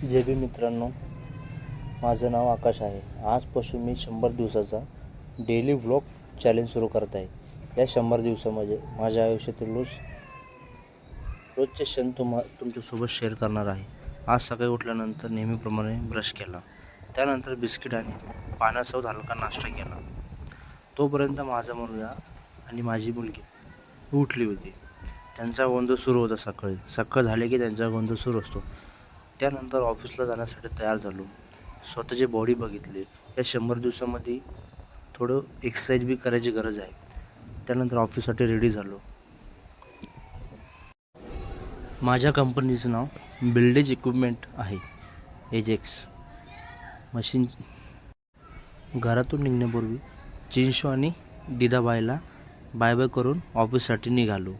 जे बी मित्रांनो, माझं नाव आकाश आहे. आजपासून मी 100 दिवसाचा डेली व्लॉग चॅलेंज सुरू करत आहे. या 100 दिवसामध्ये माझ्या आयुष्यातील रोजचे क्षण तुमच्यासोबत शेअर करणार आहे. आज सकाळी उठल्यानंतर नेहमीप्रमाणे ब्रश केला. त्यानंतर बिस्किट आणि पाण्यासोबत हलका नाश्ता केला. तोपर्यंत माझा मुलगा आणि माझी मुलगी उठली होती. त्यांचा गोंधळ सुरू होता. सकाळ झाली की त्यांचा गोंधळ सुरू असतो. त्यानंतर ऑफिसला जाण्यासाठी तयार झालो. स्वतःची बॉडी बघितली. या 100 दिवसामध्ये थोडं एक्सरसाइज बी करायची गरज आहे. त्यानंतर ऑफिससाठी रेडी झालो. माझ्या कंपनीचं नाव बिल्डेज इक्विपमेंट आहे. Ajax machine. घरातून निघण्यापूर्वी चिंशू आणि दिदाबाईला बाय बाय करून ऑफिससाठी निघालो.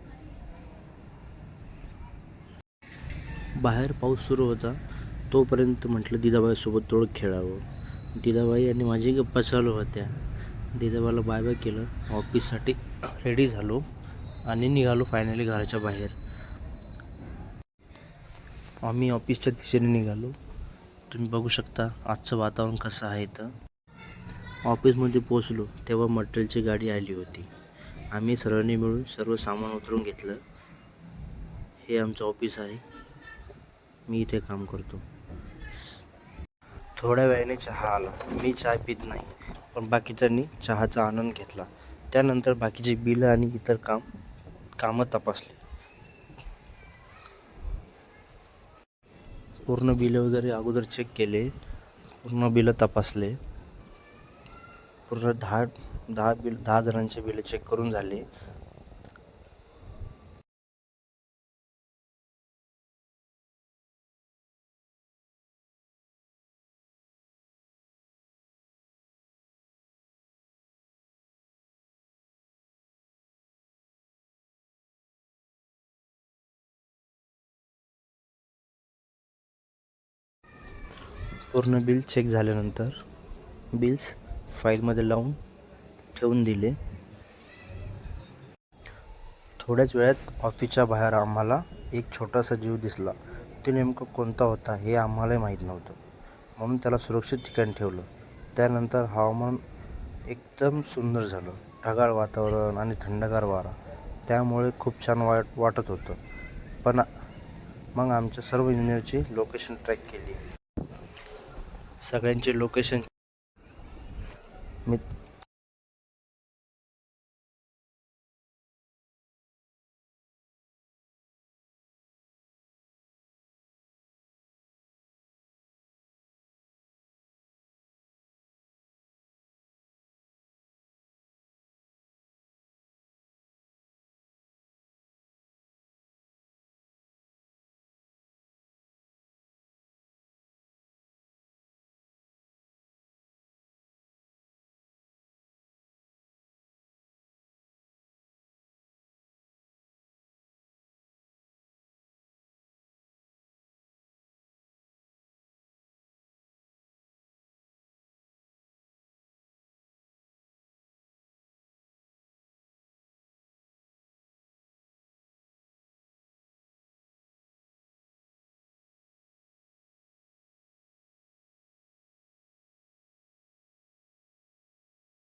बाहेर पाऊस सुरू होता. तोपर्यंत म्हटलं दिदाबाईसोबत थोडं खेळावं. दिदाबाई आणि माझी गप्पा चालू होत्या. दिदाबाईला बाय बाय केलं. ऑफिससाठी रेडी झालो आणि निघालो फायनली घराच्या बाहेर. आम्ही ऑफिसच्या दिशेने निघालो. तुम्ही बघू शकता आजचं वातावरण कसं आहे. तर ऑफिसमध्ये पोचलो तेव्हा मटेरियलची गाडी आली होती. आम्ही सर्वांनी मिळून सर्व सामान उतरून घेतलं. हे आमचं ऑफिस आहे. मी इथे काम करतो. थोड्या वेळाने चहा आला. मी चहा पित नाही, पण बाकीच्यांनी चहाचा आनंद घेतला. त्यानंतर बाकीचे बिलं आणि इतर कामं तपासली. पूर्ण बिलं वगैरे अगोदर चेक केले. पूर्ण बिलं तपासले. पूर्ण 10 जणांचे बिलं चेक करून झाले. पूर्ण बिल चेक झाल्यानंतर बिल्स फाईलमध्ये लावून ठेवून दिले. थोड्याच वेळात ऑफिसच्या बाहेर आम्हाला एक छोटासा जीव दिसला. ते नेमकं कोणता होता हे आम्हालाही माहीत नव्हतं, म्हणून त्याला सुरक्षित ठिकाणी ठेवलं. त्यानंतर हवामान एकदम सुंदर झालं. ढगाळ वातावरण आणि थंडगार वारा, त्यामुळे खूप छान वाटत होतं. पण मग आमच्या सर्व इंजिनियरची लोकेशन ट्रॅक केली. सगळ्यांचे लोकेशन